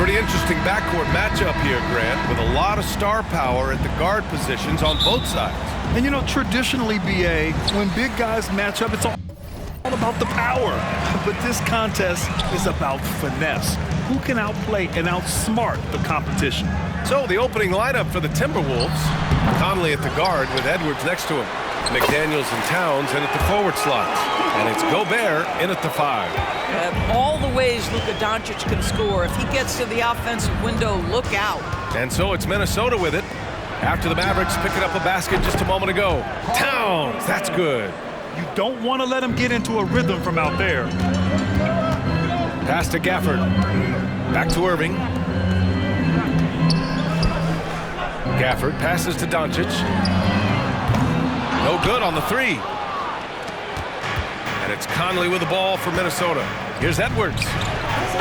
Pretty interesting backcourt matchup here, Grant, with a lot of star power at the guard positions on both sides. And you know, traditionally, BA, when big guys match up, it's all about the power. But this contest is about finesse. Who can outplay and outsmart the competition? So the opening lineup for the Timberwolves. Conley at the guard with Edwards next to him. McDaniels and Towns in at the forward slots. And it's Gobert in at the 5. All the ways Luka Doncic can score. If he gets to the offensive window, look out. And so it's Minnesota with it. After the Mavericks picking up a basket just a moment ago. Towns, that's good. You don't want to let him get into a rhythm from out there. Pass to Gafford. Back to Irving. Gafford passes to Doncic. No good on the 3. And it's Conley with the ball for Minnesota. Here's Edwards.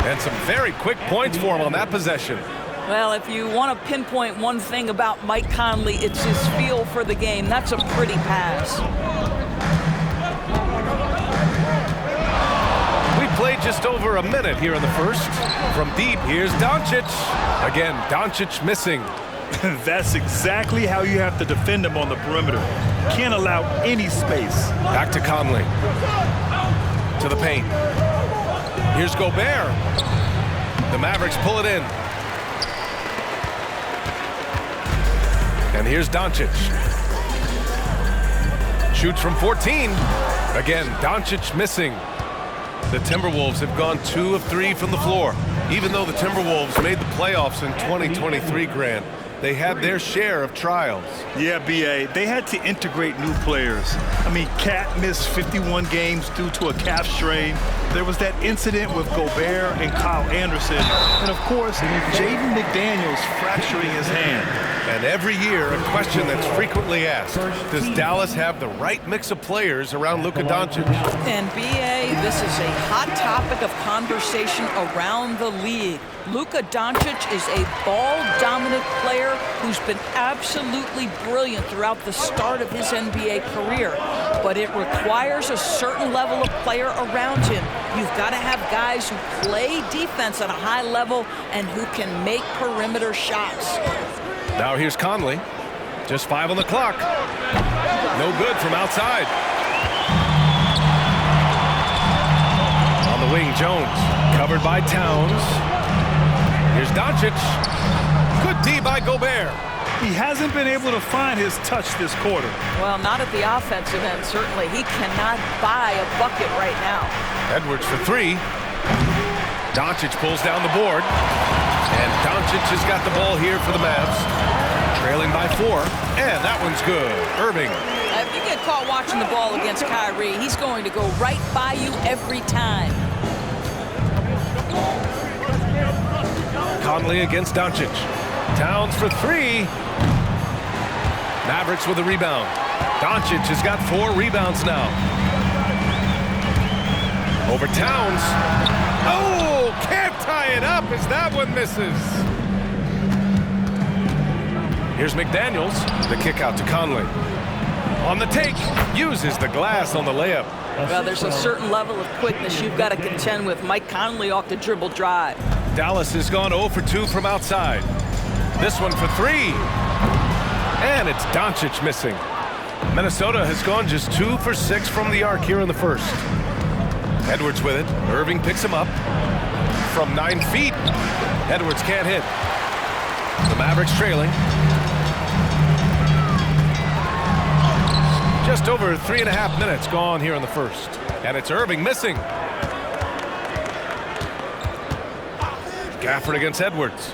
And some very quick points for him on that possession. Well, if you want to pinpoint one thing about Mike Conley, it's his feel for the game. That's a pretty pass. We played just over a minute here in the first. From deep, here's Doncic. Again, Doncic missing. That's exactly how you have to defend him on the perimeter. Can't allow any space. Back to Conley. To the paint. Here's Gobert. The Mavericks pull it in. And here's Doncic. Shoots from 14. Again, Doncic missing. The Timberwolves have gone 2 of 3 from the floor. Even though the Timberwolves made the playoffs in 2023, Grant, they had their share of trials. Yeah, BA, they had to integrate new players. I mean, Cat missed 51 games due to a calf strain. There was that incident with Gobert and Kyle Anderson. And of course, Jaden McDaniels fracturing his hand. And every year, a question that's frequently asked, does Dallas have the right mix of players around Luka Doncic? And BA, this is a hot topic of conversation around the league. Luka Doncic is a ball-dominant player who's been absolutely brilliant throughout the start of his NBA career. But it requires a certain level of player around him. You've got to have guys who play defense at a high level and who can make perimeter shots. Now here's Conley. Just 5 on the clock. No good from outside. On the wing, Jones. Covered by Towns. Here's Doncic. Good D by Gobert. He hasn't been able to find his touch this quarter. Well, not at the offensive end, certainly. He cannot buy a bucket right now. Edwards for 3. Doncic pulls down the board. And Doncic has got the ball here for the Mavs. Trailing by 4. And that one's good. Irving. If you get caught watching the ball against Kyrie, he's going to go right by you every time. Conley against Doncic. Towns for 3. Mavericks with a rebound. Doncic has got 4 rebounds now. Over Towns. Oh, can't tie it up as that one misses. Here's McDaniels. The kick out to Conley. On the take, uses the glass on the layup. Well, there's a certain level of quickness you've got to contend with. Mike Conley off the dribble drive. Dallas has gone 0 for 2 from outside. This one for 3. And it's Doncic missing. Minnesota has gone just 2 for 6 from the arc here in the first. Edwards with it. Irving picks him up. From 9 feet. Edwards can't hit. The Mavericks trailing. Just over 3.5 minutes gone here in the first. And it's Irving missing. Gafford against Edwards.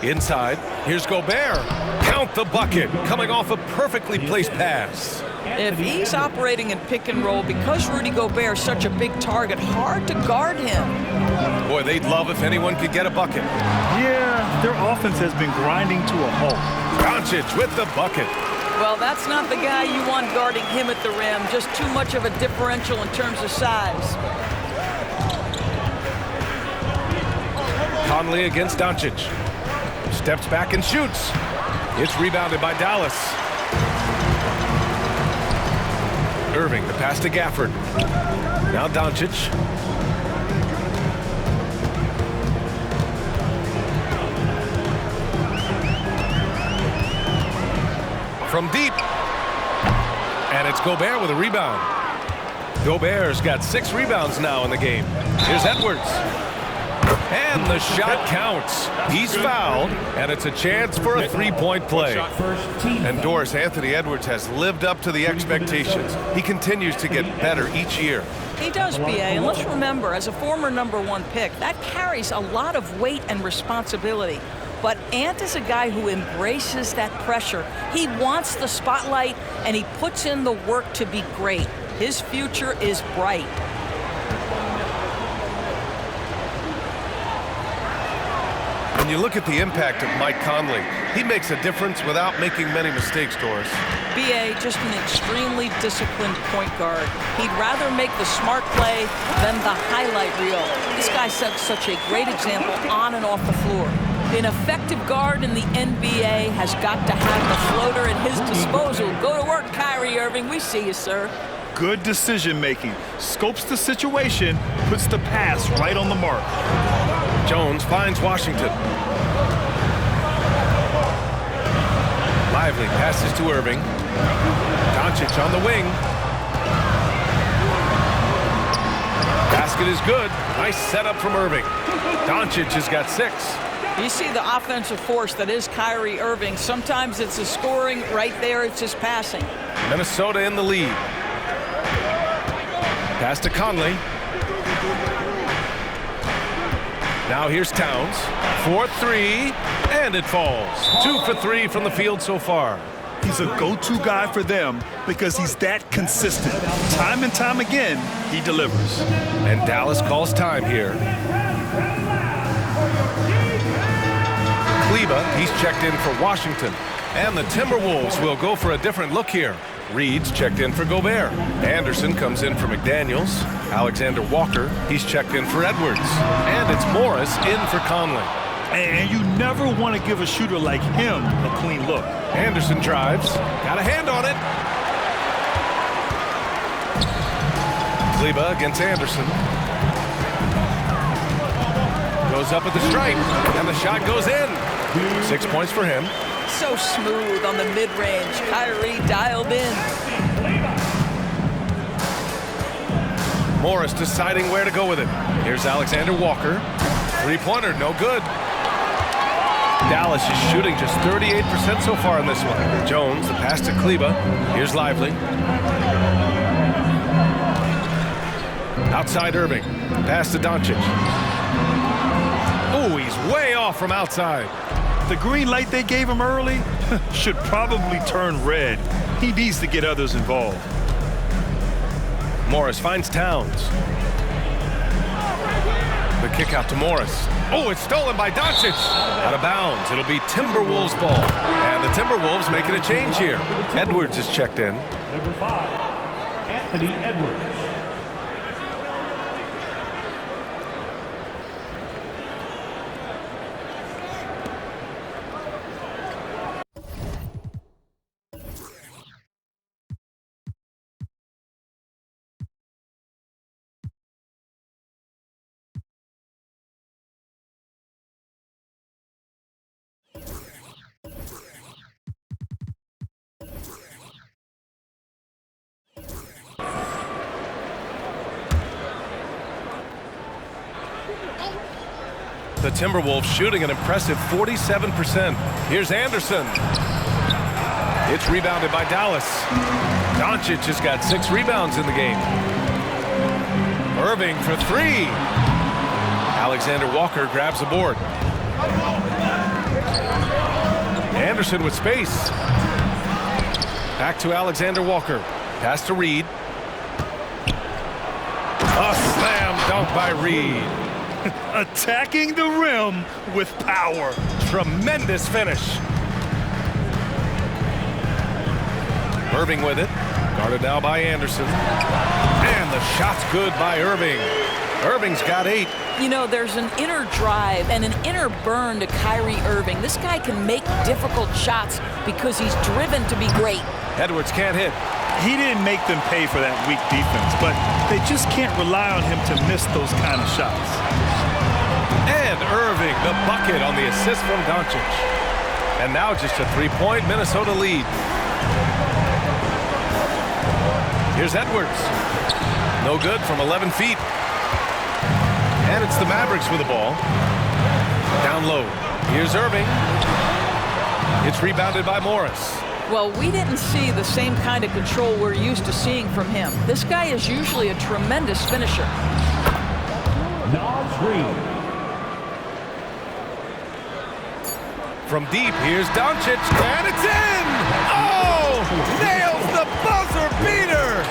Inside, here's Gobert. Count the bucket, coming off a perfectly placed pass. If he's operating in pick and roll, because Rudy Gobert is such a big target, hard to guard him. Boy, they'd love if anyone could get a bucket. Yeah, their offense has been grinding to a halt. Doncic with the bucket. Well, that's not the guy you want guarding him at the rim. Just too much of a differential in terms of size. Conley against Doncic. Steps back and shoots. It's rebounded by Dallas. Irving, the pass to Gafford. Now Doncic. from deep. And it's Gobert with a rebound. Gobert's got 6 rebounds now in the game. Here's Edwards. And the shot counts. He's fouled, and it's a chance for a three-point play. And Doris, Anthony Edwards has lived up to the expectations. He continues to get better each year. He does, BA, and let's remember, as a former #1 pick, that carries a lot of weight and responsibility. But Ant is a guy who embraces that pressure. He wants the spotlight, and he puts in the work to be great. His future is bright. When you look at the impact of Mike Conley, he makes a difference without making many mistakes, Doris. BA, just an extremely disciplined point guard. He'd rather make the smart play than the highlight reel. This guy sets such a great example on and off the floor. An effective guard in the NBA has got to have the floater at his disposal. Go to work, Kyrie Irving. We see you, sir. Good decision making. Scopes the situation, puts the pass right on the mark. Jones finds Washington. Lively passes to Irving. Doncic on the wing. Basket is good. Nice setup from Irving. Doncic has got 6. You see the offensive force that is Kyrie Irving. Sometimes it's the scoring. Right there, it's just passing. Minnesota in the lead. Pass to Conley. Now here's Towns. 4-3, and it falls. 2 for 3 from the field so far. He's a go-to guy for them because he's that consistent. Time and time again, he delivers. And Dallas calls time here. Kleber, he's checked in for Washington. And the Timberwolves will go for a different look here. Reed's checked in for Gobert. Anderson comes in for McDaniels. Alexander Walker, he's checked in for Edwards. And it's Morris in for Conley. And you never want to give a shooter like him a clean look. Anderson drives. Got a hand on it. Kleber against Anderson. Goes up at the stripe. And the shot goes in. 6 points for him. So smooth on the mid-range. Kyrie dialed in. Morris deciding where to go with it. Here's Alexander Walker. Three-pointer, no good. Dallas is shooting just 38% so far in this one. Jones, the pass to Kleber. Here's Lively. Outside Irving. Pass to Doncic. Oh, he's way off from outside. The green light they gave him early should probably turn red. He needs to get others involved. Morris finds Towns. The kick out to Morris. Oh, it's stolen by Doncic. Out of bounds. It'll be Timberwolves ball. And the Timberwolves making a change here. Edwards is checked in. Number 5, Anthony Edwards. The Timberwolves shooting an impressive 47%. Here's Anderson. It's rebounded by Dallas. Doncic has got 6 rebounds in the game. Irving for 3. Alexander Walker grabs the board. Anderson with space. Back to Alexander Walker. Pass to Reed. A slam dunk by Reed. Attacking the rim with power. Tremendous finish. Irving with it. Guarded now by Anderson. And the shot's good by Irving. Irving's got 8. You know, there's an inner drive and an inner burn to Kyrie Irving. This guy can make difficult shots because he's driven to be great. Edwards can't hit. He didn't make them pay for that weak defense, but they just can't rely on him to miss those kind of shots. And Irving, the bucket on the assist from Doncic. And now just a 3-point Minnesota lead. Here's Edwards. No good from 11 feet. And it's the Mavericks with the ball. Down low. Here's Irving. It's rebounded by Morris. Well, we didn't see the same kind of control we're used to seeing from him. This guy is usually a tremendous finisher. Naz Reid. From deep, here's Doncic, and it's in! Oh! Nails the buzzer beater!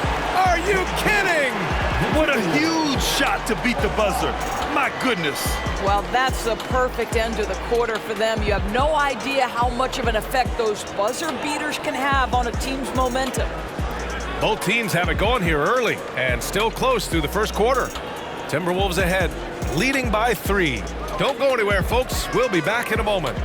Are you kidding? What a huge shot to beat the buzzer. My goodness. Well, that's the perfect end to the quarter for them. You have no idea how much of an effect those buzzer beaters can have on a team's momentum. Both teams have it going here early and still close through the first quarter. Timberwolves ahead, leading by 3. Don't go anywhere, folks. We'll be back in a moment.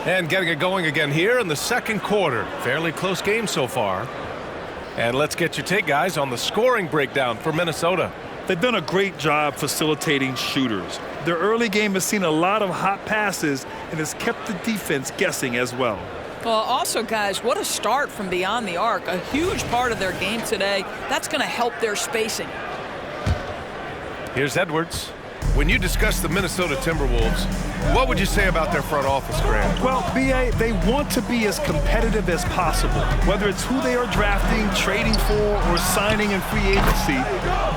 And getting it going again here in the second quarter. Fairly close game so far. And let's get your take, guys, on the scoring breakdown for Minnesota. They've done a great job facilitating shooters. Their early game has seen a lot of hot passes and has kept the defense guessing as well. Well, also, guys, what a start from beyond the arc. A huge part of their game today. That's going to help their spacing. Here's Edwards. When you discuss the Minnesota Timberwolves, what would you say about their front office, Grant? Well, B.A., they want to be as competitive as possible. Whether it's who they are drafting, trading for, or signing in free agency,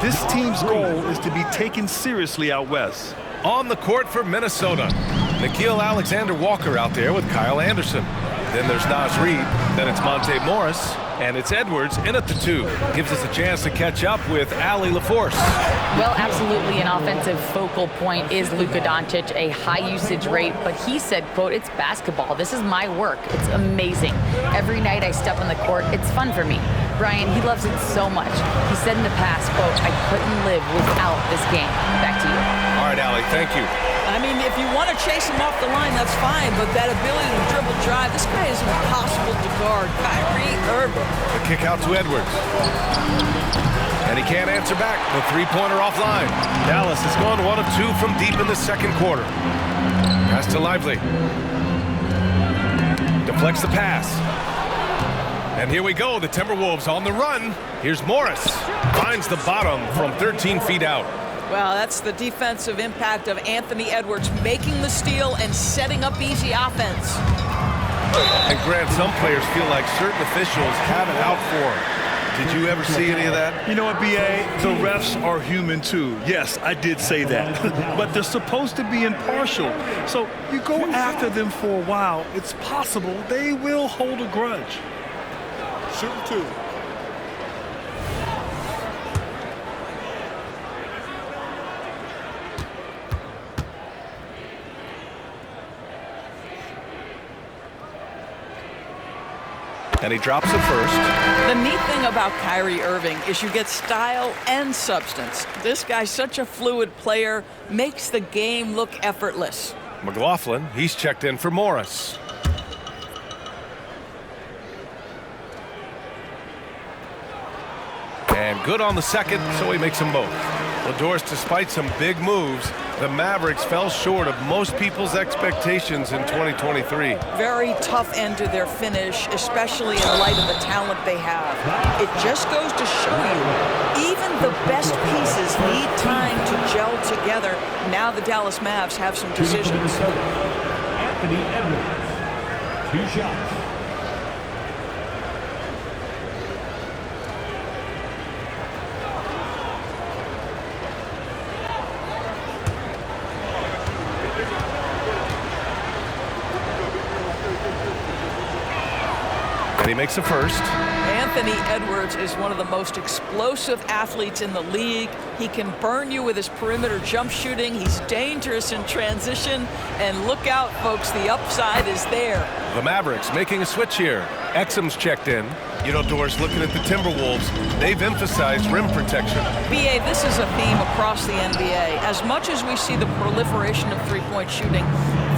this team's goal is to be taken seriously out west. On the court for Minnesota, Nickeil Alexander-Walker out there with Kyle Anderson. Then there's Naz Reid, then it's Monte Morris, and it's Edwards in at the 2. Gives us a chance to catch up with Allie LaForce. Well, absolutely an offensive focal point is Luka Doncic, a high usage rate, but he said, quote, "It's basketball. This is my work. It's amazing. Every night I step on the court, it's fun for me." Brian, he loves it so much. He said in the past, quote, "I couldn't live without this game." Back to you. All right, Allie, thank you. I mean, if you want to chase him off the line, that's fine, but that ability to dribble drive, this guy is impossible to guard. Kyrie Irving. The kick out to Edwards. And he can't answer back. The three-pointer offline. Dallas has gone 1 of 2 from deep in the second quarter. Pass to Lively. Deflects the pass. And here we go, the Timberwolves on the run. Here's Morris. Finds the bottom from 13 feet out. Well, that's the defensive impact of Anthony Edwards making the steal and setting up easy offense. And Grant, some players feel like certain officials have it out for them. Did you ever see any of that? You know what, B.A.? The refs are human too. Yes, I did say that. But they're supposed to be impartial. So you go after them for a while, it's possible they will hold a grudge. Shooting 2. And he drops it first. The neat thing about Kyrie Irving is you get style and substance. This guy's such a fluid player, makes the game look effortless. McLaughlin, he's checked in for Morris. And good on the second, so he makes them both. Well, Doris, despite some big moves, the Mavericks fell short of most people's expectations in 2023. Very tough end to their finish, especially in light of the talent they have. It just goes to show you, even the best pieces need time to gel together. Now the Dallas Mavs have some decisions. Anthony Edwards. 2 shots. And he makes the first. Anthony Edwards is one of the most explosive athletes in the league. He can burn you with his perimeter jump shooting. He's dangerous in transition. And look out, folks, the upside is there. The Mavericks making a switch here. Exum's checked in. You know, Doris, looking at the Timberwolves, they've emphasized rim protection. BA, this is a theme across the NBA. As much as we see the proliferation of three-point shooting,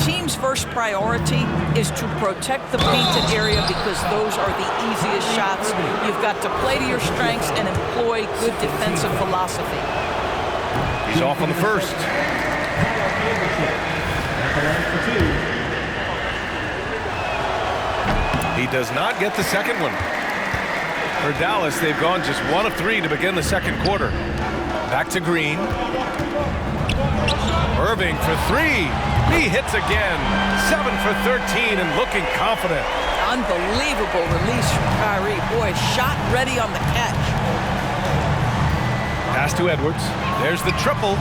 teams' first priority is to protect the painted area because those are the easiest shots. You've got to play to your strengths and employ good defensive philosophy. He's off on the first. He does not get the second one. For Dallas, they've gone just 1 of 3 to begin the second quarter. Back to Green. Irving for 3. He hits again. 7 for 13 and looking confident. Unbelievable release from Kyrie. Boy, shot ready on the catch. Pass to Edwards. There's the triple.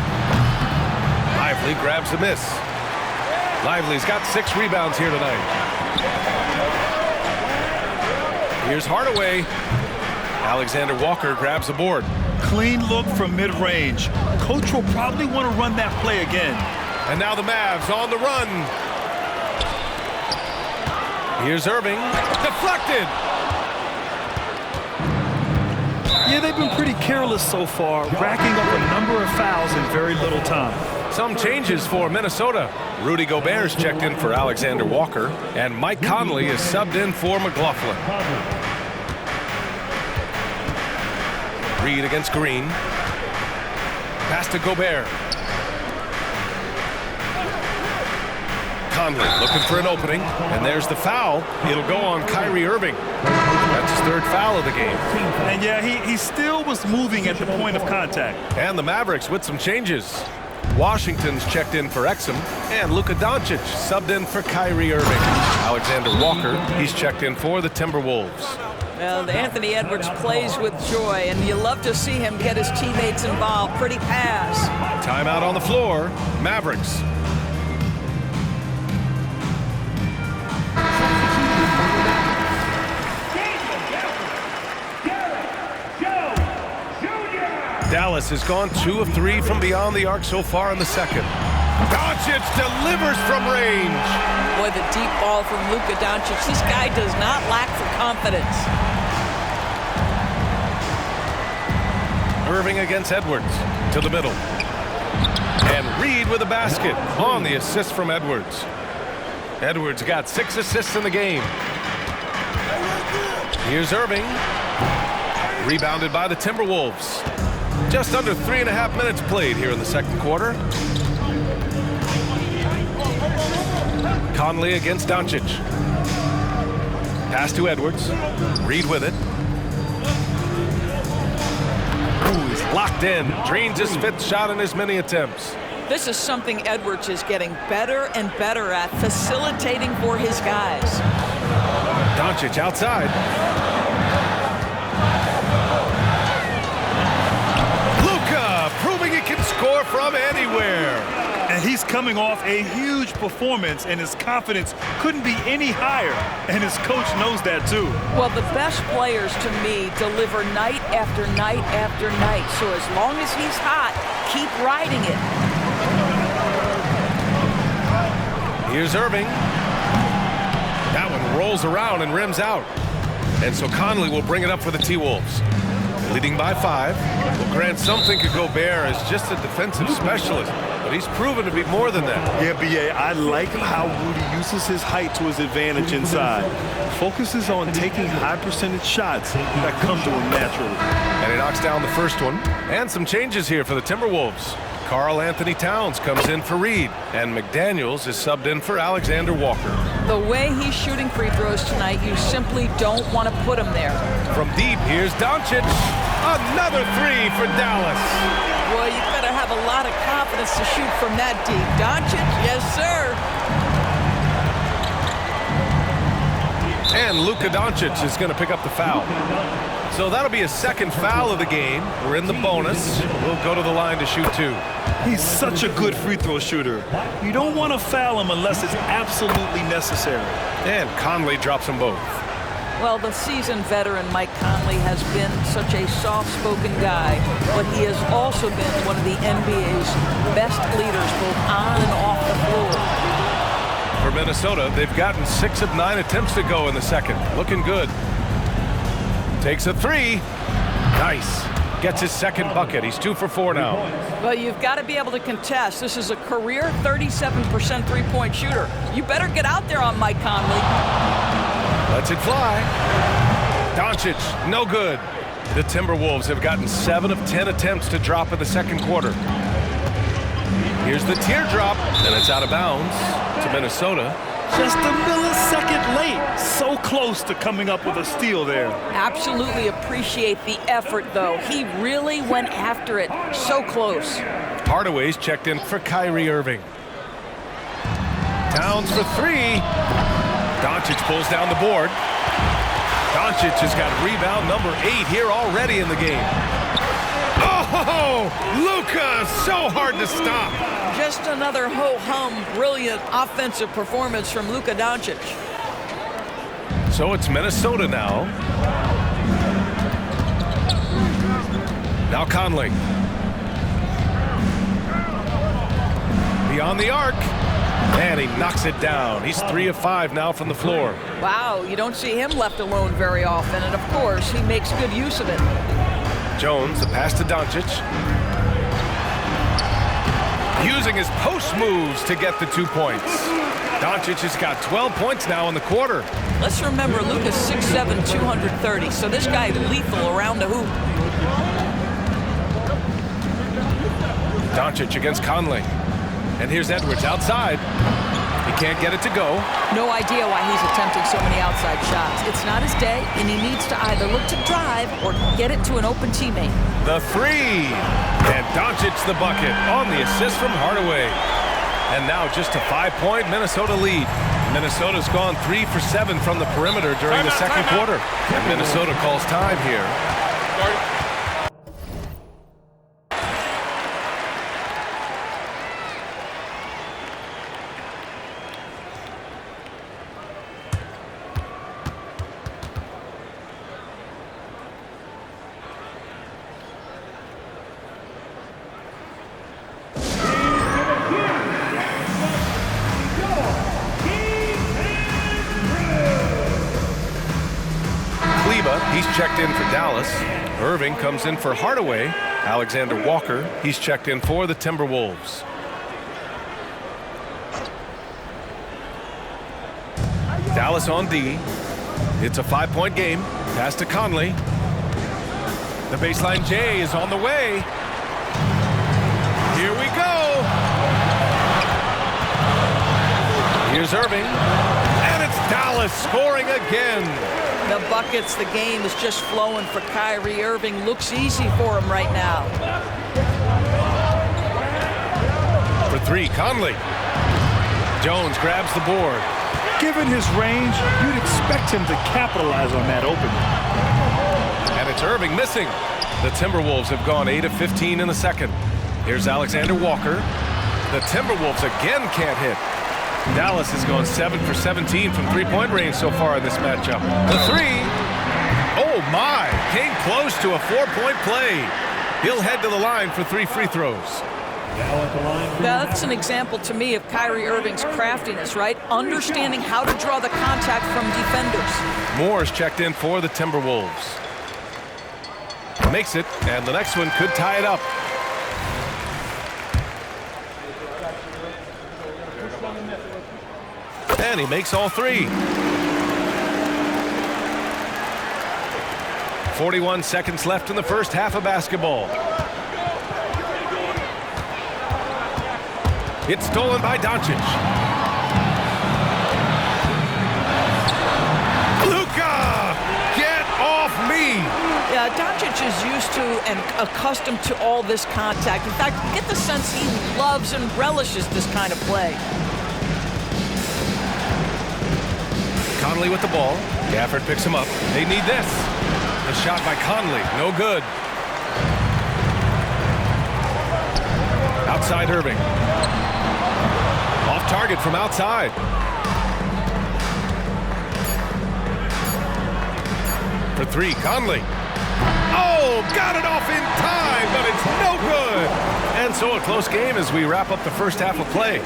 Lively grabs the miss. Lively's got 6 rebounds here tonight. Here's Hardaway. Alexander Walker grabs the board. Clean look from mid-range. Coach will probably want to run that play again. And now the Mavs on the run. Here's Irving. Deflected. Yeah, they've been pretty careless so far, racking up a number of fouls in very little time. Some changes for Minnesota. Rudy Gobert's checked in for Alexander Walker, and Mike Conley is subbed in for McLaughlin. Reed against Green. Pass to Gobert. Conley looking for an opening, and there's the foul. It'll go on Kyrie Irving. That's his 3rd foul of the game. And yeah, he still was moving at the point of contact. And the Mavericks with some changes. Washington's checked in for Exum, and Luka Doncic subbed in for Kyrie Irving. Alexander Walker, he's checked in for the Timberwolves. Well, Anthony Edwards plays with joy, and you love to see him get his teammates involved. Pretty pass. Timeout on the floor. Mavericks. Dallas has gone 2 of 3 from beyond the arc so far in the second. Doncic delivers from range. Boy, the deep ball from Luka Doncic. This guy does not lack for confidence. Irving against Edwards to the middle. And Reed with a basket on the assist from Edwards. Edwards got 6 assists in the game. Here's Irving. Rebounded by the Timberwolves. Just under 3.5 minutes played here in the second quarter. Conley against Doncic. Pass to Edwards. Reed with it. Ooh, he's locked in. Drains his 5th shot in as many attempts. This is something Edwards is getting better and better at, facilitating for his guys. Doncic outside. Luka proving he can score from anywhere. And he's coming off a huge performance, and his confidence couldn't be any higher. And his coach knows that, too. Well, the best players, to me, deliver night after night after night. So as long as he's hot, keep riding it. Here's Irving. That one rolls around and rims out. And so Conley will bring it up for the T-Wolves. Leading by 5. Well, Grant, some think of Gobert as just a defensive specialist, but he's proven to be more than that. Yeah, B.A., I like how Rudy uses his height to his advantage inside. Focuses on taking high-percentage shots that come to him naturally. And he knocks down the first one. And some changes here for the Timberwolves. Karl Anthony Towns comes in for Reed, and McDaniels is subbed in for Alexander Walker. The way he's shooting free throws tonight, you simply don't want to put him there. From deep, here's Doncic. Another 3 for Dallas. Well, you better have a lot of confidence to shoot from that deep. Doncic, yes, sir. And Luka Doncic is going to pick up the foul. So that'll be a 2nd foul of the game. We're in the bonus. We'll go to the line to shoot 2. He's such a good free throw shooter. You don't want to foul him unless it's absolutely necessary. And Conley drops them both. Well, the seasoned veteran Mike Conley has been such a soft-spoken guy, but he has also been one of the NBA's best leaders both on and off the floor. For Minnesota, they've gotten 6 of 9 attempts to go in the second. Looking good. Takes a three. Nice. Gets his second bucket. He's 2 for 4 now. Well, you've got to be able to contest. This is a career 37% three-point shooter. You better get out there on Mike Conley. Lets it fly. Doncic, no good. The Timberwolves have gotten 7 of 10 attempts to drop in the second quarter. Here's the teardrop, and it's out of bounds to Minnesota. Just a millisecond late. So close to coming up with a steal there. Absolutely appreciate the effort, though. He really went after it. So close. Hardaway's checked in for Kyrie Irving. Towns for 3. Doncic pulls down the board. Doncic has got rebound number 8 here already in the game. Oh, Luka, so hard to stop. Just another ho-hum, brilliant offensive performance from Luka Doncic. So it's Minnesota now. Now Conley. Beyond the arc. And he knocks it down. He's 3 of 5 now from the floor. Wow, you don't see him left alone very often, and of course, he makes good use of it. Jones, the pass to Doncic. Using his post moves to get the 2 points. Doncic has got 12 points now in the quarter. Let's remember, Luka's 6'7", 230, so this guy is lethal around the hoop. Doncic against Conley. And here's Edwards outside. He can't get it to go. No idea why he's attempting so many outside shots. It's not his day, and he needs to either look to drive or get it to an open teammate. The 3. And Doncic the bucket on the assist from Hardaway. And now just a 5-point Minnesota lead. Minnesota's gone 3 for 7 from the perimeter during the second quarter. And Minnesota calls time here. He's checked in for Dallas. Irving comes in for Hardaway. Alexander Walker, he's checked in for the Timberwolves. Dallas on D. It's a 5-point game. Pass to Conley. The baseline J is on the way. Here we go. Here's Irving. And it's Dallas scoring again. The buckets, the game is just flowing for Kyrie Irving. Looks easy for him right now. For 3, Conley. Jones grabs the board. Given his range, you'd expect him to capitalize on that opening. And it's Irving missing. The Timberwolves have gone 8 of 15 in the second. Here's Alexander Walker. The Timberwolves again can't hit. Dallas has gone 7 for 17 from three-point range so far in this matchup. The 3. Oh, my. Came close to a 4-point play. He'll head to the line for 3 free throws. That's an example to me of Kyrie Irving's craftiness, right? Understanding how to draw the contact from defenders. Moore's checked in for the Timberwolves. Makes it, and the next one could tie it up. And he makes all 3. 41 seconds left in the first half of basketball. It's stolen by Doncic. Luka! Get off me! Yeah, Doncic is used to and accustomed to all this contact. In fact, you get the sense he loves and relishes this kind of play. Conley with the ball. Gafford picks him up. They need this. The shot by Conley. No good. Outside Irving. Off target from outside. For 3, Conley. Oh, got it off in time, but it's no good. And so a close game as we wrap up the first half of play.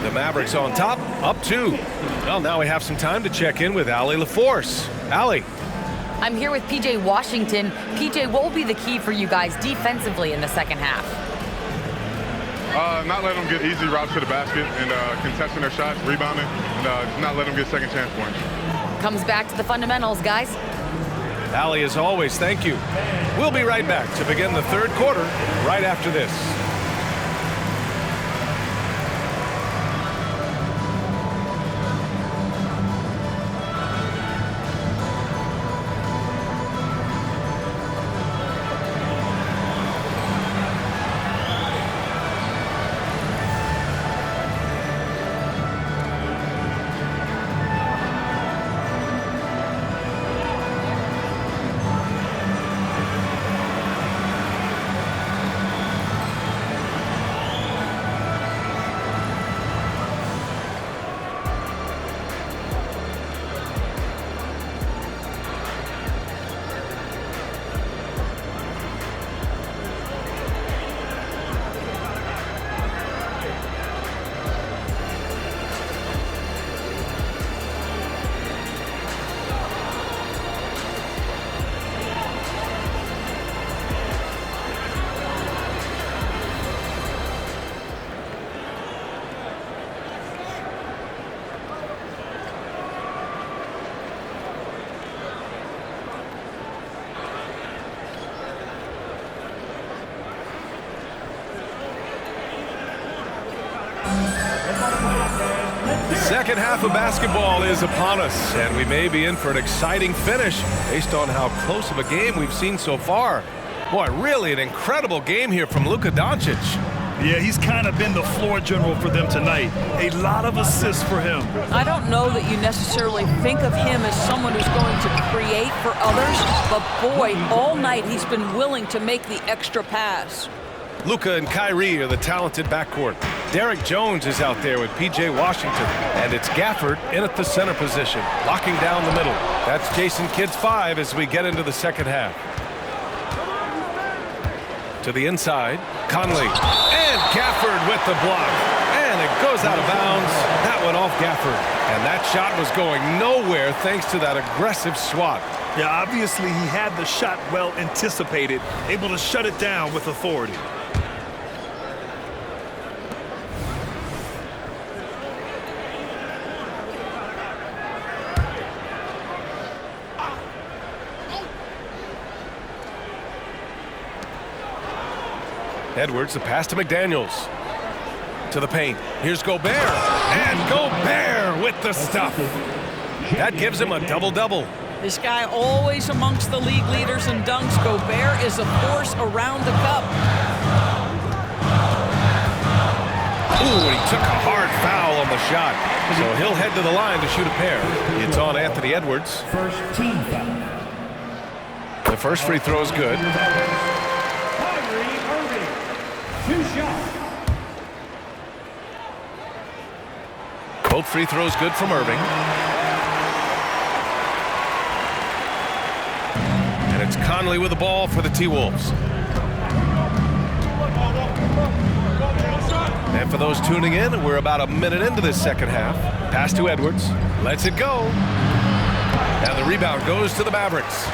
The Mavericks on top, up 2. Well, now we have some time to check in with Allie LaForce. Allie. I'm here with PJ Washington. PJ, what will be the key for you guys defensively in the second half? Not letting them get easy routes to the basket and contesting their shots, rebounding, and not letting them get second chance points. Comes back to the fundamentals, guys. Allie, as always, thank you. We'll be right back to begin the third quarter right after this. Second half of basketball is upon us, and we may be in for an exciting finish based on how close of a game we've seen so far. Boy, really an incredible game here from Luka Doncic. Yeah, he's kind of been the floor general for them tonight. A lot of assists for him. I don't know that you necessarily think of him as someone who's going to create for others, but boy, all night he's been willing to make the extra pass. Luka and Kyrie are the talented backcourt. Derek Jones is out there with PJ Washington, and it's Gafford in at the center position, locking down the middle. That's Jason Kidd's 5 as we get into the second half. To the inside, Conley, and Gafford with the block, and it goes out of bounds. That went off Gafford, and that shot was going nowhere thanks to that aggressive swat. Yeah, obviously he had the shot well anticipated, able to shut it down with authority. Edwards, the pass to McDaniels. To the paint. Here's Gobert. And Gobert with the stuff. That gives him a double-double. This guy always amongst the league leaders in dunks. Gobert is a force around the cup. Ooh, and he took a hard foul on the shot. So he'll head to the line to shoot a pair. It's on Anthony Edwards. First team foul. The first free throw is good. Kyrie Irving. 2 shots. Both free throws good from Irving. And it's Conley with the ball for the T-Wolves. And for those tuning in, we're about a minute into this second half. Pass to Edwards. Lets it go. And the rebound goes to the Mavericks.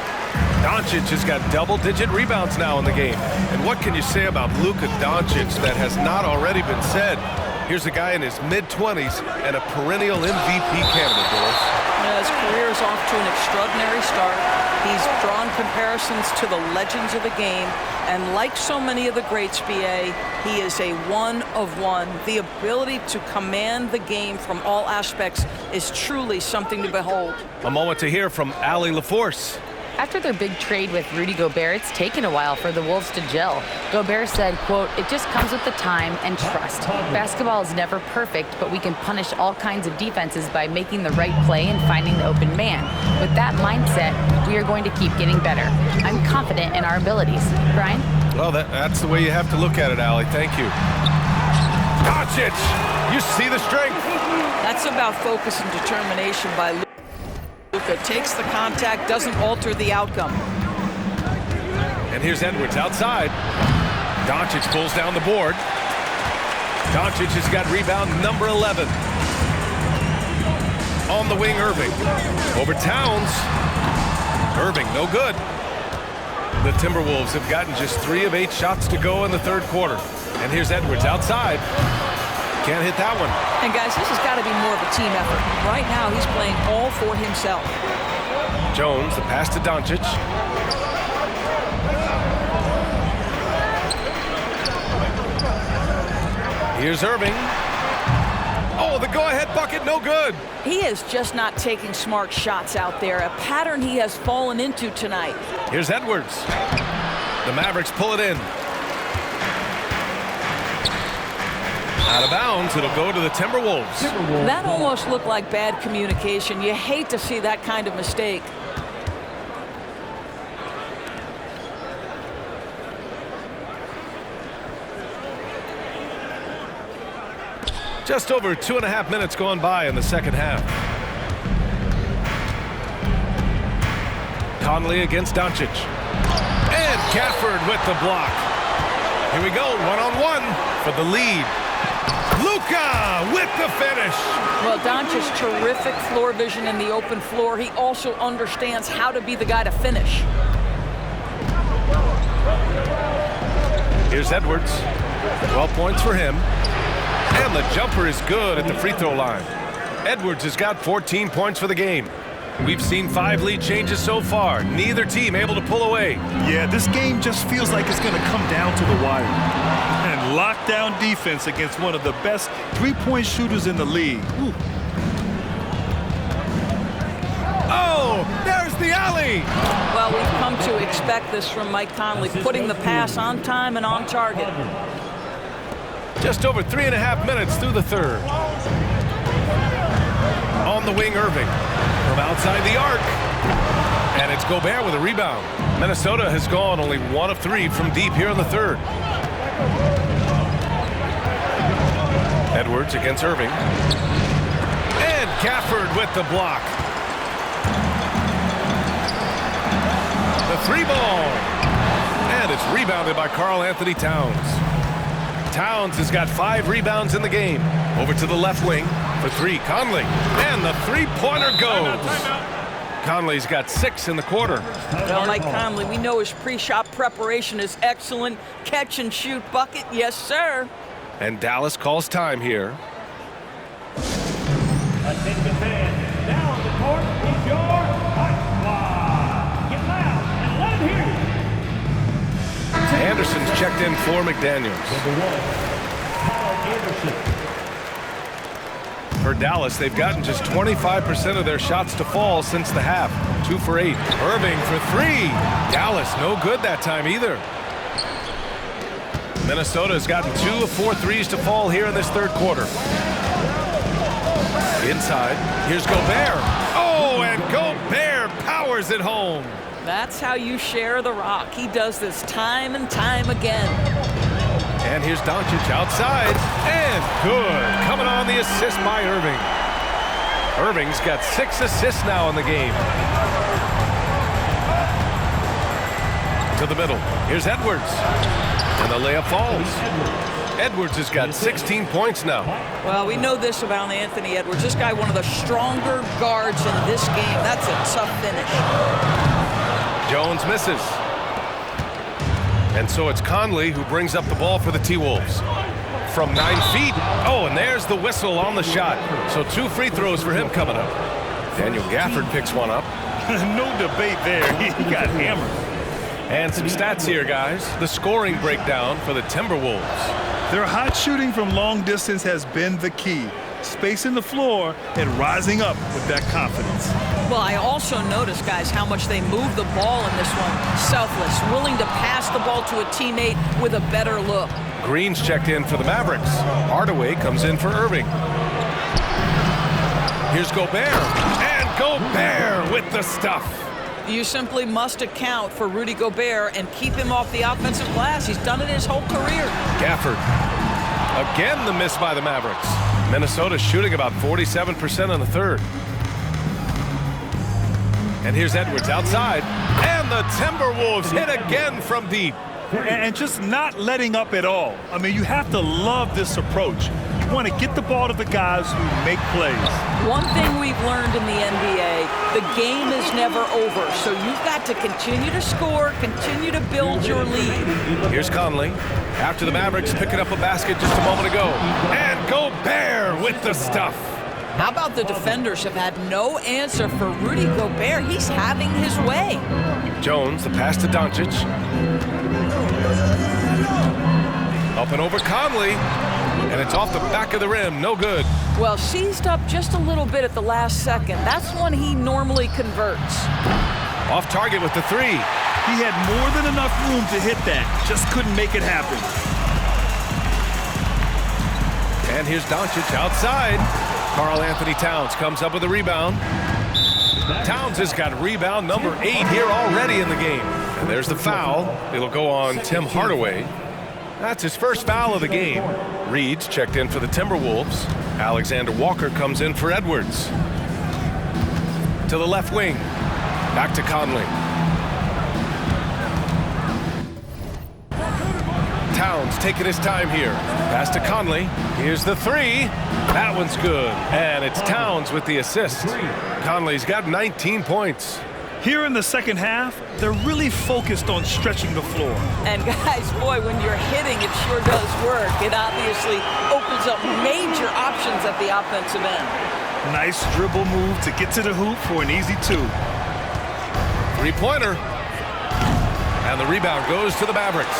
Doncic has got double-digit rebounds now in the game. And what can you say about Luka Doncic that has not already been said? Here's a guy in his mid-20s and a perennial MVP candidate, Doris. His career is off to an extraordinary start. He's drawn comparisons to the legends of the game, and like so many of the greats, BA, he is a one of one. The ability to command the game from all aspects is truly something to behold. A moment to hear from Allie LaForce. After their big trade with Rudy Gobert, it's taken a while for the Wolves to gel. Gobert said, quote, "It just comes with the time and trust. Basketball is never perfect, but we can punish all kinds of defenses by making the right play and finding the open man. With that mindset, we are going to keep getting better. I'm confident in our abilities." Brian? Well, that's the way you have to look at it, Allie. Thank you. Doncic, you see the strength. That's about focus and determination by Luka. Takes the contact, doesn't alter the outcome. And here's Edwards outside. Doncic pulls down the board. Doncic has got rebound number 11. On the wing, Irving. Over Towns. Irving, no good. The Timberwolves have gotten just 3 of 8 shots to go in the third quarter. And here's Edwards outside. Can't hit that one. And guys, this has got to be more of a team effort. Right now, he's playing all for himself. Jones, the pass to Doncic. Here's Irving. Oh, the go-ahead bucket, no good. He is just not taking smart shots out there, a pattern he has fallen into tonight. Here's Edwards. The Mavericks pull it in. Out of bounds, it'll go to the Timberwolves. That almost looked like bad communication. You hate to see that kind of mistake. Just over 2.5 minutes gone by in the second half. Conley against Doncic. And Gafford with the block. Here we go, one-on-one for the lead. Luka with the finish. Well, Doncic, terrific floor vision in the open floor. He also understands how to be the guy to finish. Here's Edwards. 12 points for him. And the jumper is good at the free throw line. Edwards has got 14 points for the game. We've seen 5 lead changes so far. Neither team able to pull away. Yeah, this game just feels like it's going to come down to the wire. And lockdown defense against one of the best three-point shooters in the league. Ooh. Oh, there's the alley. Well, we've come to expect this from Mike Conley, putting the pass on time and on target. Just over 3.5 minutes through the third. On the wing, Irving. From outside the arc. And it's Gobert with a rebound. Minnesota has gone only 1 of 3 from deep here in the third. Edwards against Irving. And Gafford with the block. The 3-ball. And it's rebounded by Karl-Anthony Towns. Towns has got 5 rebounds in the game. Over to the left wing for 3. Conley. And the three-pointer goes. Conley's got 6 in the quarter. Well, Mike Conley, we know his pre-shot preparation is excellent. Catch and shoot bucket, yes, sir. And Dallas calls time here. Attention fans, now on the court is your Ice Squad. Get loud and let him hear you. Anderson's checked in for McDaniels. For Dallas, they've gotten just 25% of their shots to fall since the half. 2 for 8. Irving for 3. Dallas, no good that time either. Minnesota has gotten 2 of 4 threes to fall here in this third quarter. Inside, here's Gobert. Oh, and Gobert powers it home. That's how you share the rock. He does this time and time again. And here's Doncic outside. And good. Coming on the assist by Irving. Irving's got 6 assists now in the game. To the middle. Here's Edwards. And the layup falls. Edwards has got 16 points now. Well, we know this about Anthony Edwards. This guy, one of the stronger guards in this game. That's a tough finish. Jones misses. And so it's Conley who brings up the ball for the T-Wolves. From 9 feet. Oh, and there's the whistle on the shot. So 2 free throws for him coming up. Daniel Gafford picks one up. No debate there. He got hammered. And some stats here, guys. The scoring breakdown for the Timberwolves. Their hot shooting from long distance has been the key. Spacing the floor and rising up with that confidence. Well, I also noticed, guys, how much they move the ball in this one. Selfless, willing to pass the ball to a teammate with a better look. Green's checked in for the Mavericks. Hardaway comes in for Irving. Here's Gobert. And Gobert with the stuff. You simply must account for Rudy Gobert and keep him off the offensive glass. He's done it his whole career. Gafford. Again, the miss by the Mavericks. Minnesota shooting about 47% in the third. And here's Edwards outside. And the Timberwolves hit again from deep. And just not letting up at all. I mean, you have to love this approach. You want to get the ball to the guys who make plays. One thing we've learned in the NBA, the game is never over. So you've got to continue to score, continue to build your lead. Here's Conley. After the Mavericks picking up a basket just a moment ago. And Gobert with the stuff. How about the defenders have had no answer for Rudy Gobert? He's having his way. Jones, the pass to Doncic. Up and over Conley. And it's off the back of the rim. No good. Well, seized up just a little bit at the last second. That's when he normally converts. Off target with the three. He had more than enough room to hit that. Just couldn't make it happen. And here's Doncic outside. Karl-Anthony Towns comes up with a rebound. Towns has got rebound number 8 here already in the game. And there's the foul. It'll go on Tim Hardaway. That's his first foul of the game. Reed's checked in for the Timberwolves. Alexander Walker comes in for Edwards. To the left wing. Back to Conley. Towns taking his time here. Pass to Conley. Here's the three. That one's good. And it's Towns with the assist. Conley's got 19 points. Here in the second half, they're really focused on stretching the floor. And guys, boy, when you're hitting, it sure does work. It obviously opens up major options at the offensive end. Nice dribble move to get to the hoop for an easy 2. Three-pointer. And the rebound goes to the Mavericks.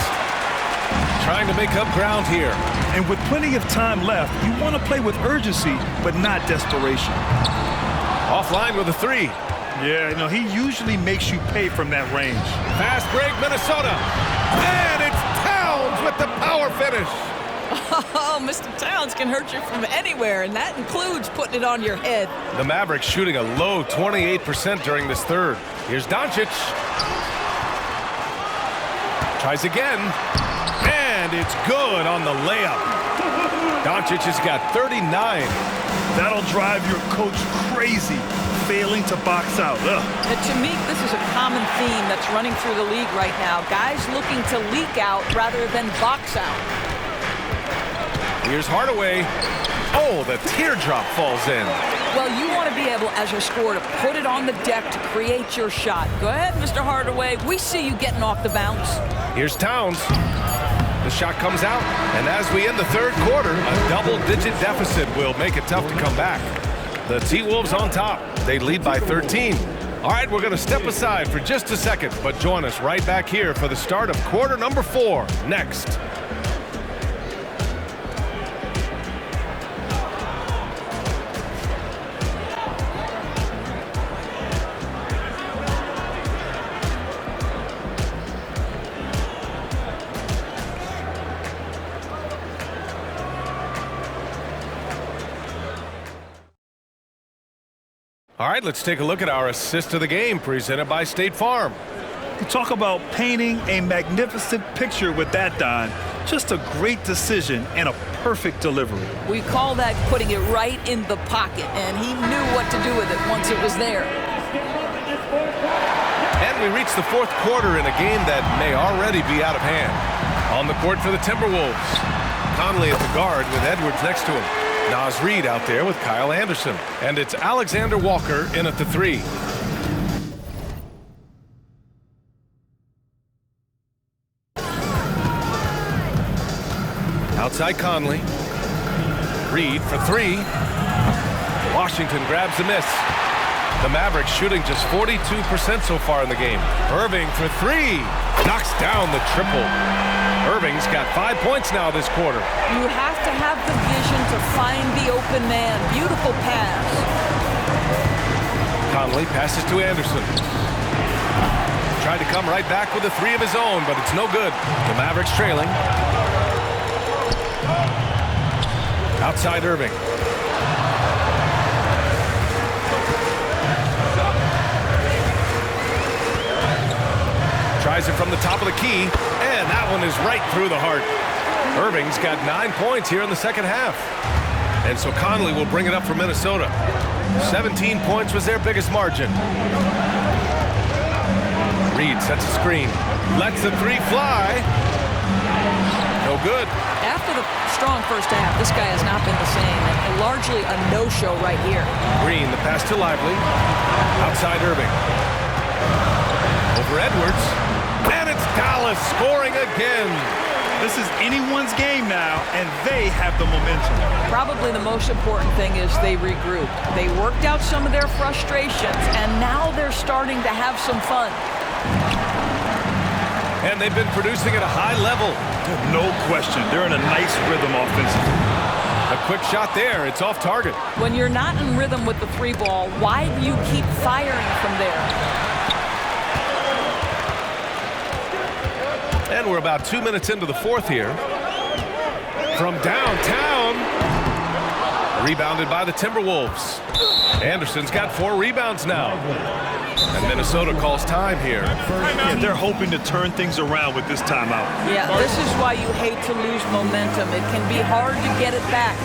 Trying to make up ground here. And with plenty of time left, you want to play with urgency, but not desperation. Offline with a three. Yeah, you know, he usually makes you pay from that range. Fast break, Minnesota. And it's Towns with the power finish. Oh, Mr. Towns can hurt you from anywhere, and that includes putting it on your head. The Mavericks shooting a low 28% during this third. Here's Doncic. Tries again. And it's good on the layup. Doncic has got 39. That'll drive your coach crazy, failing to box out. And to me, this is a common theme that's running through the league right now. Guys looking to leak out rather than box out. Here's Hardaway. Oh, the teardrop falls in. Well, you want to be able, as a scorer, to put it on the deck to create your shot. Go ahead, Mr. Hardaway. We see you getting off the bounce. Here's Towns. The shot comes out, and as we end the third quarter, a double-digit deficit will make it tough to come back. The T-Wolves on top. They lead by 13. All right, we're going to step aside for just a second, but join us right back here for the start of quarter number 4 next. All right, let's take a look at our assist of the game presented by State Farm. You talk about painting a magnificent picture with that, Don. Just a great decision and a perfect delivery. We call that putting it right in the pocket, and he knew what to do with it once it was there. And we reach the fourth quarter in a game that may already be out of hand. On the court for the Timberwolves. Conley at the guard with Edwards next to him. Naz Reid out there with Kyle Anderson. And it's Alexander Walker in at the three. Outside Conley. Reid for three. Washington grabs the miss. The Mavericks shooting just 42% so far in the game. Irving for three. Knocks down the triple. Irving's got 5 points now this quarter. You have to have the vision to find the open man. Beautiful pass. Conley passes to Anderson. Tried to come right back with a three of his own, but it's no good. The Mavericks trailing. Outside Irving. Tries it from the top of the key, and that one is right through the heart. Irving's got 9 points here in the second half. And so Conley will bring it up for Minnesota. 17 points was their biggest margin. Reid sets a screen. Lets the three fly. No good. After the strong first half. This guy has not been the same, and largely a no-show right here. Green, the pass to Lively. Outside Irving. Over Edwards. And it's Dallas scoring again. This is anyone's game now, and they have the momentum. Probably the most important thing is they regrouped. They worked out some of their frustrations, and now they're starting to have some fun. And they've been producing at a high level. No question. They're in a nice rhythm offensively. A quick shot there. It's off target. When you're not in rhythm with the three ball, why do you keep firing from there? And we're about 2 minutes into the fourth here. From downtown. Rebounded by the Timberwolves. Anderson's got 4 rebounds now. And Minnesota calls time here. Yeah, they're hoping to turn things around with this timeout. Yeah, this is why you hate to lose momentum. It can be hard to get it back.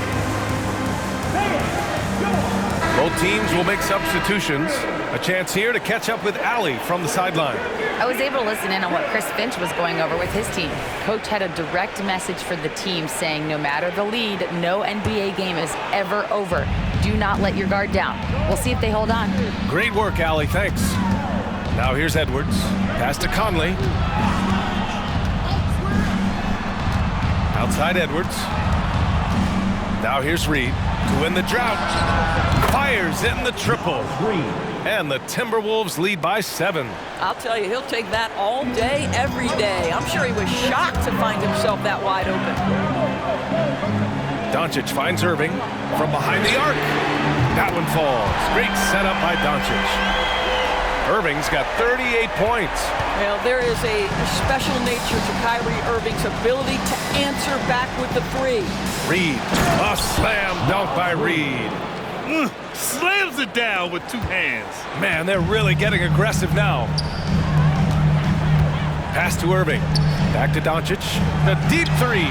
Both teams will make substitutions. A chance here to catch up with Allie from the sideline. I was able to listen in on what Chris Finch was going over with his team. Coach had a direct message for the team saying no matter the lead, no NBA game is ever over. Do not let your guard down. We'll see if they hold on. Great work, Allie. Thanks. Now here's Edwards. Pass to Conley. Outside Edwards. Now here's Reed to win the drought. Fires in the triple. And the Timberwolves lead by 7. I'll tell you, he'll take that all day, every day. I'm sure he was shocked to find himself that wide open. Doncic finds Irving from behind the arc. That one falls. Great setup by Doncic. Irving's got 38 points. Well, there is a special nature to Kyrie Irving's ability to answer back with the three. Reed, a slam dunk by Reed. Slams it down with 2 hands. Man, they're really getting aggressive now. Pass to Irving. Back to Doncic. The deep 3.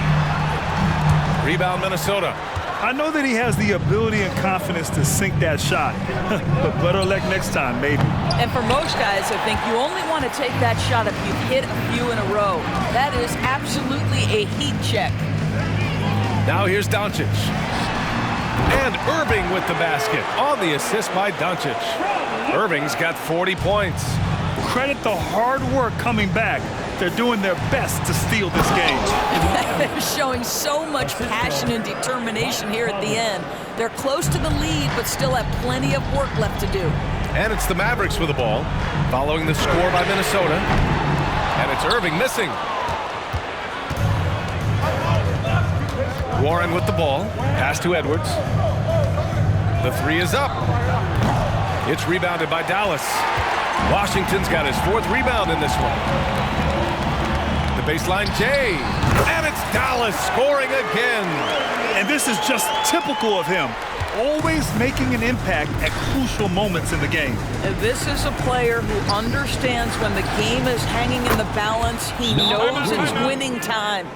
Rebound Minnesota. I know that he has the ability and confidence to sink that shot. But better luck next time, maybe. And for most guys, I think you only want to take that shot if you've hit a few in a row. That is absolutely a heat check. Now here's Doncic. And Irving with the basket on the assist by Doncic. Irving's got 40 points. Credit the hard work coming back. They're doing their best to steal this game. They're showing so much passion and determination here at the end. They're close to the lead, but still have plenty of work left to do. And it's the Mavericks with the ball, following the score by Minnesota. And it's Irving missing. Warren with the ball. Pass to Edwards. The 3 is up. It's rebounded by Dallas. Washington's got his 4th rebound in this one. The baseline Jay. And it's Dallas scoring again. And this is just typical of him. Always making an impact at crucial moments in the game. And this is a player who understands when the game is hanging in the balance. He knows it's winning time.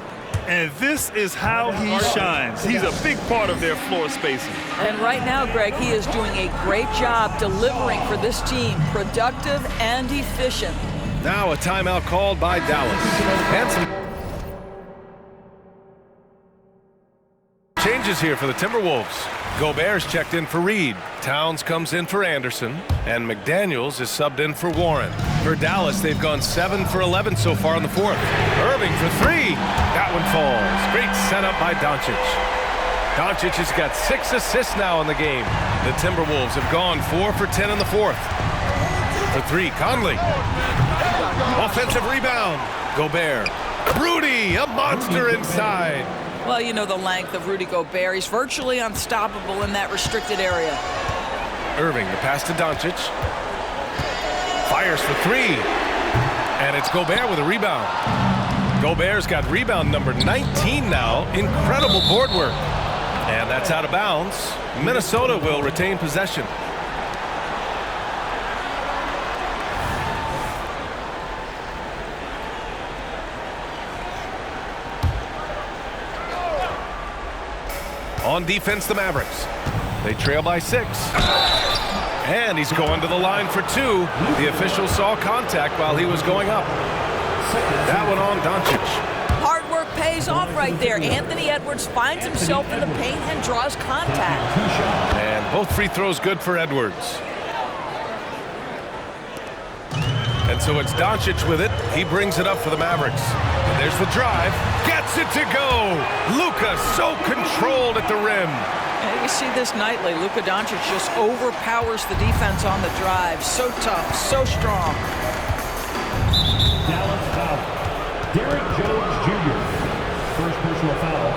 And this is how he shines. He's a big part of their floor spacing. And right now, Greg, he is doing a great job delivering for this team, productive and efficient. Now a timeout called by Dallas. And some changes here for the Timberwolves. Gobert's checked in for Reed. Towns comes in for Anderson. And McDaniels is subbed in for Warren. For Dallas, they've gone 7 for 11 so far in the 4th. Irving for 3. That one falls. Great setup by Doncic. Doncic has got 6 assists now in the game. The Timberwolves have gone 4 for 10 in the 4th. For 3, Conley. Offensive rebound. Gobert. Rudy, a monster inside. Well, you know the length of Rudy Gobert. He's virtually unstoppable in that restricted area. Irving, the pass to Doncic. Fires for 3. And it's Gobert with a rebound. Gobert's got rebound number 19 now. Incredible board work. And that's out of bounds. Minnesota will retain possession. On defense, the Mavericks. They trail by 6. And he's going to the line for 2. The official saw contact while he was going up. That one on Doncic. Hard work pays pays off right there. Anthony Edwards finds himself in the paint and draws contact. And both free throws good for Edwards. And so it's Doncic with it. He brings it up for the Mavericks. And there's the drive. Gets it to go. Luka so controlled at the rim. And you see this nightly. Luka Doncic just overpowers the defense on the drive. So tough, so strong. Dallas foul. Derrick Jones Jr. First personal foul.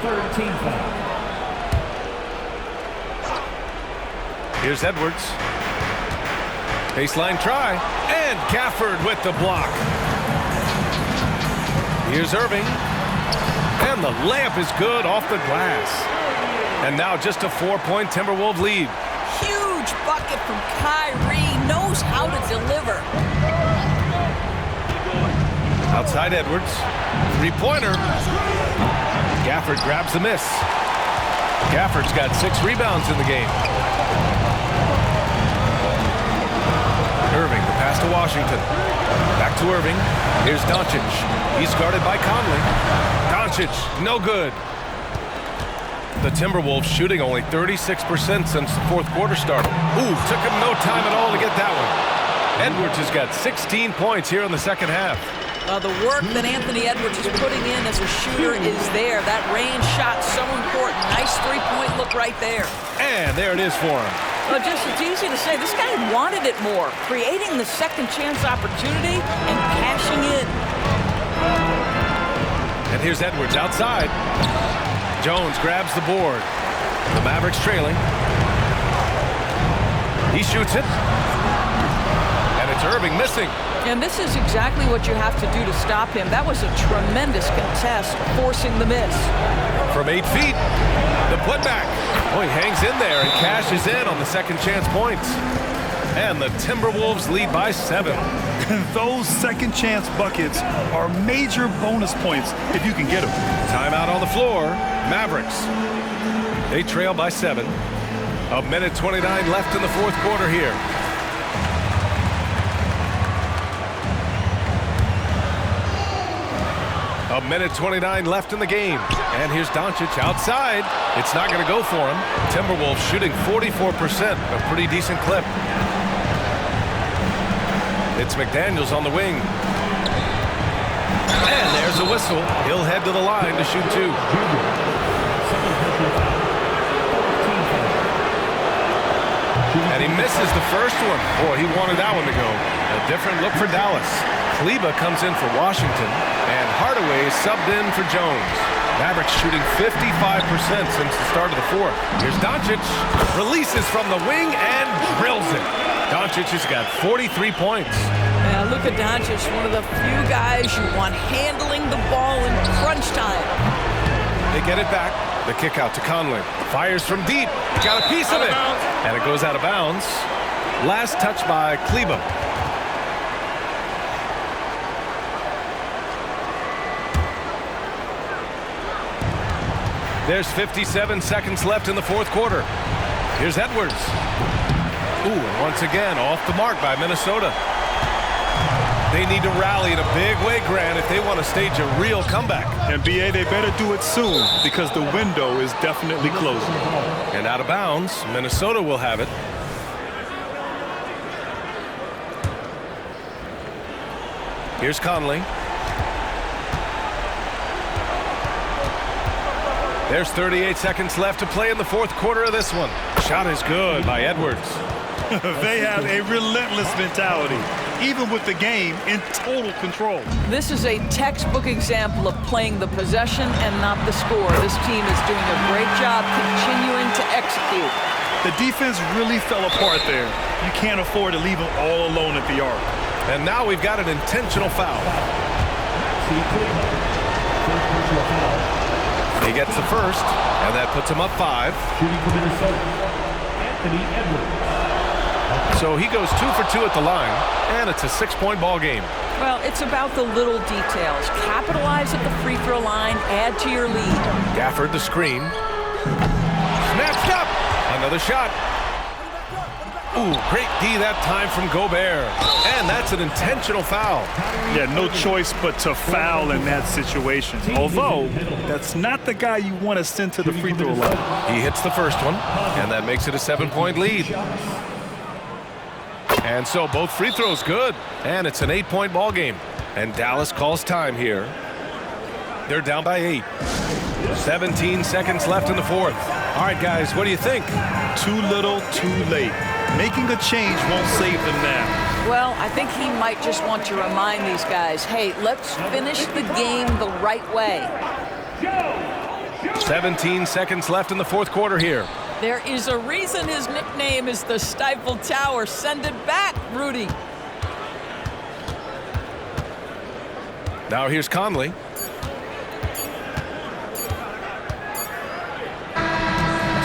Third team foul. Here's Edwards. Baseline try. And Gafford with the block. Here's Irving. And the layup is good off the glass. And now just a 4-point Timberwolves lead. Huge bucket from Kyrie. Knows how to deliver. Outside Edwards. Three-pointer. Gafford grabs the miss. Gafford's got 6 rebounds in the game. Irving, the pass to Washington. Back to Irving. Here's Doncic. He's guarded by Conley. Doncic, no good. The Timberwolves shooting only 36% since the fourth quarter started. Ooh, took him no time at all to get that one. Edwards has got 16 points here in the second half. The work that Anthony Edwards is putting in as a shooter is there. That range shot so important. Nice three-point look right there. And there it is for him. Well, just it's easy to say. This guy wanted it more. Creating the second chance opportunity and cashing in. And here's Edwards outside. Jones grabs the board. The Mavericks trailing. He shoots it. And it's Irving missing. And this is exactly what you have to do to stop him. That was a tremendous contest, forcing the miss. From 8 feet, the putback. Oh, he hangs in there and cashes in on the second chance points. And the Timberwolves lead by 7. Those second chance buckets are major bonus points if you can get them. Timeout on the floor. Mavericks. They trail by 7. A minute 29 left in the fourth quarter here. A minute 29 left in the game. And here's Doncic outside. It's not going to go for him. Timberwolves shooting 44%, a pretty decent clip. It's McDaniels on the wing. And there's a whistle. He'll head to the line to shoot 2. And he misses the first one. Boy, he wanted that one to go. A different look for Dallas. Kleber comes in for Washington, and Hardaway subbed in for Jones. Mavericks shooting 55% since the start of the fourth. Here's Doncic, releases from the wing and drills it. Doncic has got 43 points. Yeah, Luka Doncic, one of the few guys you want handling the ball in crunch time. They get it back. The kick out to Conley. Fires from deep. Got a piece of it. And it goes out of bounds. Last touch by Kleber. There's 57 seconds left in the fourth quarter. Here's Edwards. Ooh, and once again, off the mark by Minnesota. They need to rally in a big way, Grant, if they want to stage a real comeback. And BA, they better do it soon because the window is definitely closing. And out of bounds, Minnesota will have it. Here's Conley. There's 38 seconds left to play in the fourth quarter of this one. Shot is good by Edwards. They have a relentless mentality, even with the game in total control. This is a textbook example of playing the possession and not the score. This team is doing a great job continuing to execute. The defense really fell apart there. You can't afford to leave them all alone at the arc. And now we've got an intentional foul. He gets the first, and that puts him up 5. Shooting for Minnesota, Anthony Edwards. So he goes 2 for 2 at the line, and it's a 6-point ball game. Well, it's about the little details. Capitalize at the free throw line, add to your lead. Gafford the screen. Snatched up. Another shot. Ooh, great D that time from Gobert. And that's an intentional foul. Yeah, no choice but to foul in that situation. Although, that's not the guy you want to send to the free throw line. He hits the first one, and that makes it a 7-point lead. And so both free throws good, and it's an 8-point ball game. And Dallas calls time here. They're down by 8. 17 seconds left in the fourth. All right, guys, what do you think? Too little, too late. Making a change won't save them now. Well, I think he might just want to remind these guys, hey, let's finish the game the right way. 17 seconds left in the fourth quarter here. There is a reason his nickname is the Stifle Tower. Send it back, Rudy. Now here's Conley.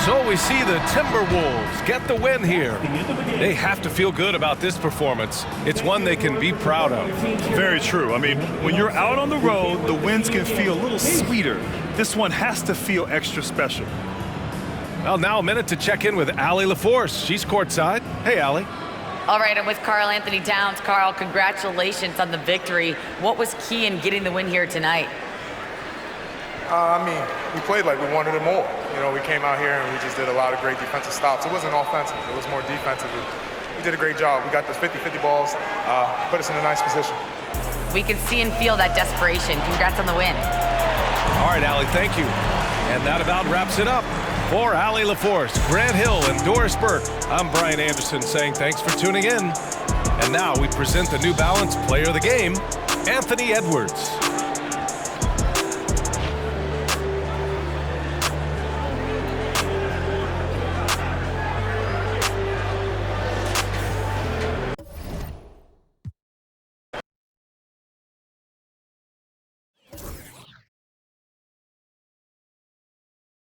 So we see the Timberwolves get the win here. They have to feel good about this performance. It's one they can be proud of. Very true. I mean, when you're out on the road, the wins can feel a little sweeter. This one has to feel extra special. Well, now a minute to check in with Allie LaForce. She's courtside. Hey, Allie. All right, I'm with Karl Anthony Towns. Karl, congratulations on the victory. What was key in getting the win here tonight? I mean, we played like we wanted it more. You know, we came out here and we just did a lot of great defensive stops. It wasn't offensive. It was more defensive. We did a great job. We got those 50-50 balls, put us in a nice position. We can see and feel that desperation. Congrats on the win. All right, Allie, thank you. And that about wraps it up. For Allie LaForce, Grant Hill, and Doris Burke, I'm Brian Anderson saying thanks for tuning in. And now we present the New Balance Player of the Game, Anthony Edwards.